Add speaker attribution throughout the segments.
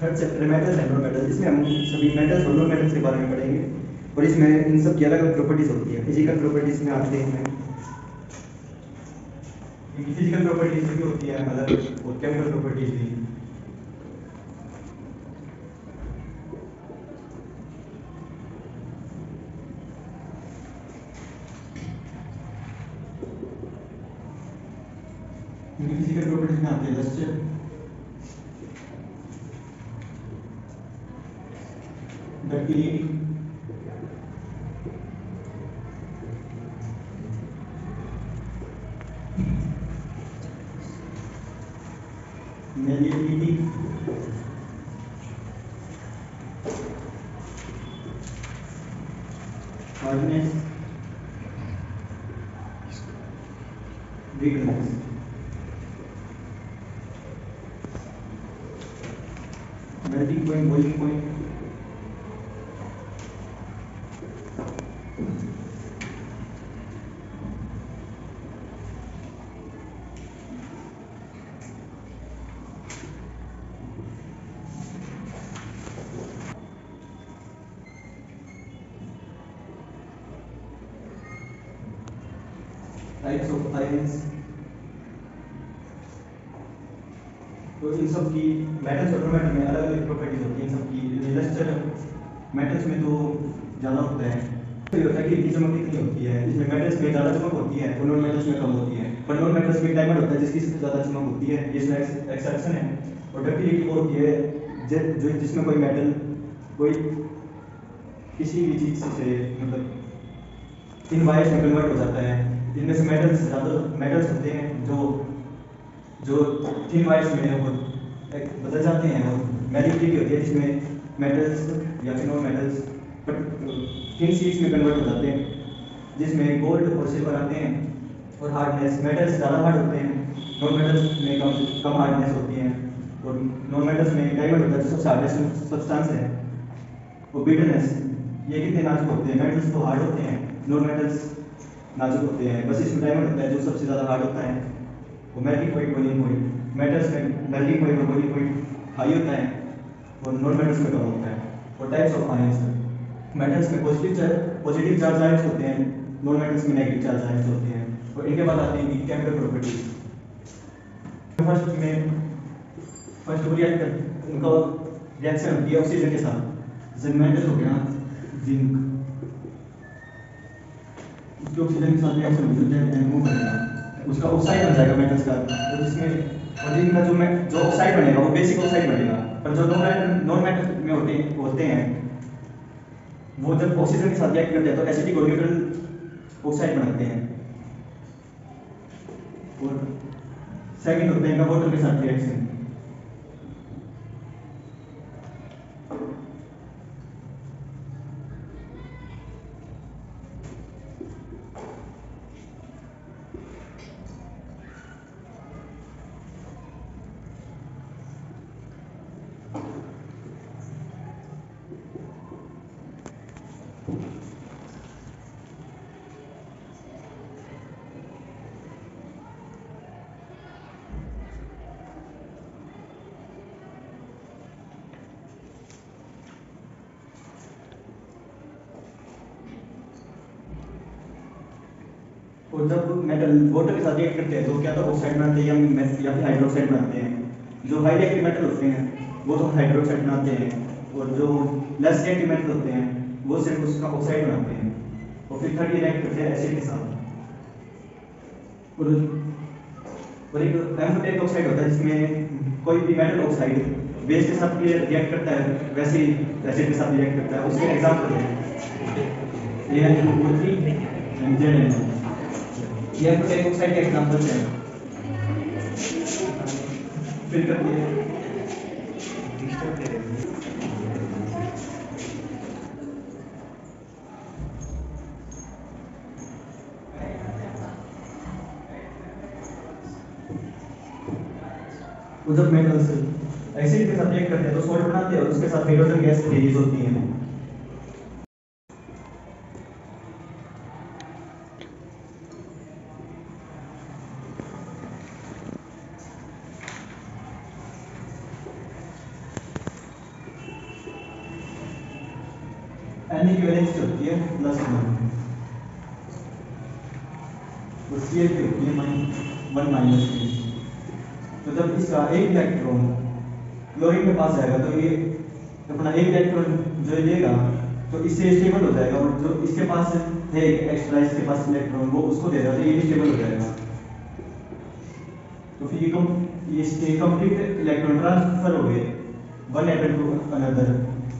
Speaker 1: Third chapter metals and non metals, जिसमें हम सभी मेटल्स और नॉन मेटल्स के बारे में पढ़ेंगे और इसमें इन सब की अलग अलग प्रॉपर्टीज होती है। फिजिकल प्रॉपर्टीज में आते हैं, इनकी फिजिकल प्रॉपर्टीज भी होती है अलग, और केमिकल प्रॉपर्टीज भी। इनकी फिजिकल प्रॉपर्टीज में आते हैं lustre, ductility, malleability, hardness, brittleness. Melting point, boiling point, types of ions. तो इन सब की मेटल्स और नॉन मेटल में अलग अलग प्रॉपर्टीज होती हैं इन सब की। लस्टर मेटल्स में तो ज़्यादा होता है, तो ये होता है कि इनकी चमक कितनी होती है, जिसमें मेटल्स में ज़्यादा चमक होती है और नॉन मेटल्स में कम होती है। पर नॉन मेटल्स में डायमंड होता है जिसकी सबसे ज़्यादा चमक होती है, ये इसमें एक्सेप्शन है। और डक्टिलिटी वो होती है जो जिसमें कोई मेटल कोई किसी भी चीज़ से मतलब इन वायर्स में कन्वर्ट हो जाता है। इनमें से मेटल्स ज़्यादा मेटल्स होते हैं जो थिन वायर्स में वो बदल जाते हैं, और मेलिएबिलिटी होती है जिसमें मेटल्स या फिर नॉन मेटल्स थिन शीट्स में कन्वर्ट हो जाते हैं, जिसमें गोल्ड और सिल्वर आते हैं। और हार्डनेस, मेटल्स ज़्यादा हार्ड होते हैं, नॉन मेटल्स में कम हार्डनेस होती है। और नॉन मेटल्स में डायमंड होता है जो सबसे हार्डेस्ट सब्सटेंस है। और ब्रिटलनेस, ये कितने नाजुक होते हैं, मेटल्स तो हार्ड होते हैं, नॉन मेटल्स नाजुक होते हैं, बस इसमें डायमंड होता है जो सबसे ज़्यादा हार्ड होता है। वो melting point, boiling point, metals में मेल्टिंग पॉइंट और बॉइलिंग पॉइंट हाई होता है और नॉन मेटल्स में कम होता है। और टाइप्स ऑफ आयंस, मेटल्स में पॉजिटिव चार्ज आयंस होते हैं, नॉन मेटल्स में नेगेटिव चार्ज आयंस होते हैं। और इनके बाद आते हैं इनकी केमिकल प्रॉपर्टीज। फर्स्ट उनका रिएक्शन होती है ऑक्सीजन के साथ। जैसे मेटल हो गया जिंक, उसकी ऑक्सीजन के साथ रिएक्शन होती है, मूव करेगा, उसका ऑक्साइड बन जाएगा मेटल्स का। तो जिसमें और जिनका जो ऑक्साइड बनेगा वो बेसिक ऑक्साइड बनेगा। पर जो नॉन मेटल में होते हैं वो जब ऑक्सीजन के साथ रिएक्ट करते हैं तो एसिडिक और न्यूट्रल ऑक्साइड बनाते हैं। और सेकंड होते हैं इनका वाटर के साथ रिएक्शन। और जब मेटल वाटर के साथ रिएक्ट करते हैं तो क्या तो ऑक्साइड बनाते हैं या फिर हाइड्रोक्साइड बनाते हैं। जो हाई रिएक्टिव मेटल होते हैं वो तो हाइड्रोक्साइड बनाते हैं, और जो लेस रिएक्टिव मेटल होते हैं वो सिर्फ उसका ऑक्साइड बनाते हैं। और फिर थर्ड रिएक्ट करते हैं एसिड के साथ। और एक एम्फोटेरिक ऑक्साइड होता है जिसमें कोई भी मेटल ऑक्साइड बेस के साथ रिएक्ट करता है वैसे ही एसिड के साथ रिएक्ट करता है। उसके एग्जांपल है ये एम्फोटेरिक ऑक्साइड के एग्जांपल है। फिर करते हैं जब मेटल्स एसिड के साथ रिएक्ट करते हैं तो सॉल्ट बनाते हैं और उसके साथ हाइड्रोजन गैस रिलीज होती है। Na की वैलेंस होती है +1 और Cl की होती है -1। तो जब इसका एक इलेक्ट्रॉन क्लोरीन के पास जाएगा तो ये अपना एक इलेक्ट्रॉन जो लेगा तो इससे स्टेबल हो जाएगा, और जो इसके पास है एक्स्ट्रा इसके पास इलेक्ट्रॉन वो उसको दे देगा तो ये भी स्टेबल हो जाएगा। तो फिर ये कंप्लीट इलेक्ट्रॉन ट्रांसफर हो गए वन एटम टू अनदर,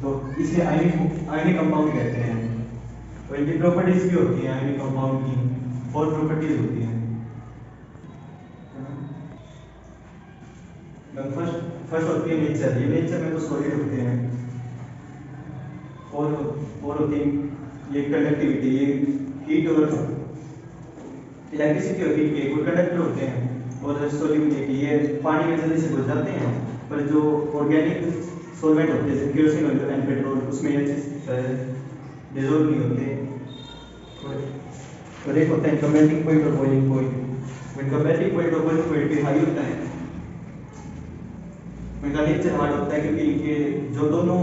Speaker 1: तो इसे आयनिक कंपाउंड कहते हैं। तो इनकी प्रॉपर्टीज भी होती हैं आयनिक कंपाउंड की, 4 प्रॉपर्टीज होती हैं। फर्स्ट होती है नेचर, ये नेचर में तो सॉलिड होते हैं। और होती है ये कंडक्टिविटी, ये हीट और इलेक्ट्रिसिटी होती है, ये कंडक्टर होते हैं। और सॉल्युबिलिटी, ये पानी में जल्दी से घुल जाते हैं, पर जो ऑर्गेनिक सॉल्वेंट होते हैं जैसे केरोसिन एंड पेट्रोल उसमें ये डिजोल्व नहीं होते। और एक होता है कमेल्टिंग पॉइंट और बॉइलिंग पॉइंट। when कमेल्टिंग पॉइंट और बॉइलिंग पॉइंट पे हाई होता है, इनका नेचर हार्ड होता है, क्योंकि इनके जो दोनों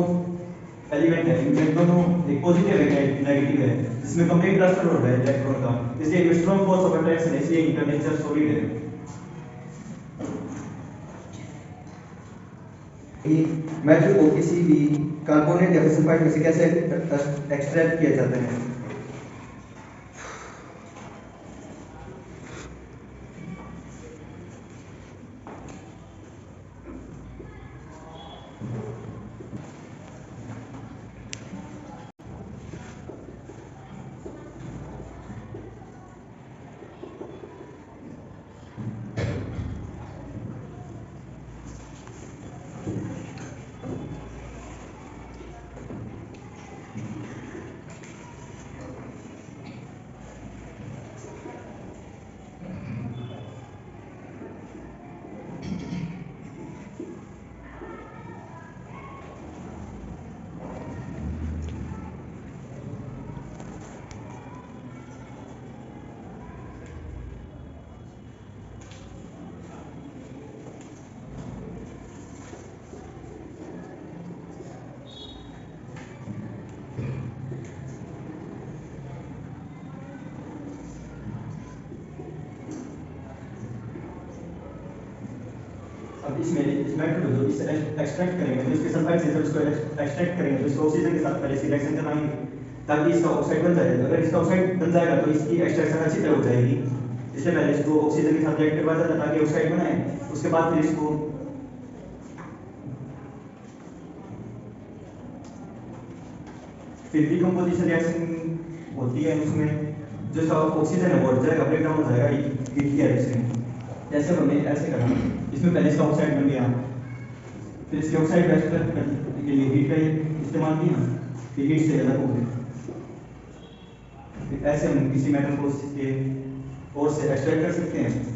Speaker 1: एलिमेंट है इनमें दोनों एक पॉजिटिव है एक नेगेटिव है, जिसमें कंप्लीट ट्रांसफर हो रहा है इलेक्ट्रॉन का, इसलिए एक स्ट्रॉन्ग फोर्स ऑफ अट्रैक्शन है, इसलिए इनका नेचर सॉलिड है। मेटल को किसी भी कंपोनेंट या फिसल पॉइंट में से कैसे एक्सट्रैक्ट किया जाता है? अब इसमें इस मेटल को जो इसे एक्सट्रैक्ट करेंगे तो इसके सल्फाइड से जब इसको एक्सट्रैक्ट करेंगे तो इसको ऑक्सीजन के साथ पहले से रिएक्शन करवाएंगे ताकि इसका ऑक्साइड बन जाए। अगर इसका ऑक्साइड बन जाएगा तो इसकी एक्सट्रैक्शन अच्छी तरह हो जाएगी, इसलिए पहले इसको ऑक्सीजन के साथ रिएक्ट करवाया जाता है ताकि ऑक्साइड बनाए। उसके बाद फिर इसको फिर डिकम्पोजिशन रिएक्शन होती है, उसमें जो ऑक्सीजन है वो हट जाएगा, ब्रेक डाउन हो जाएगा हीट की हेल्प से। जैसे हमने ऐसे करा, इसमें पहले इसका ऑक्साइड बन गया, फिर इसके ऑक्साइड एक्सट्रैक्ट करने के लिए हीट का इस्तेमाल किया, फिर हीट से अलग हो गए। फिर ऐसे हम किसी मेटल को इसके और से एक्सट्रैक्ट कर सकते हैं।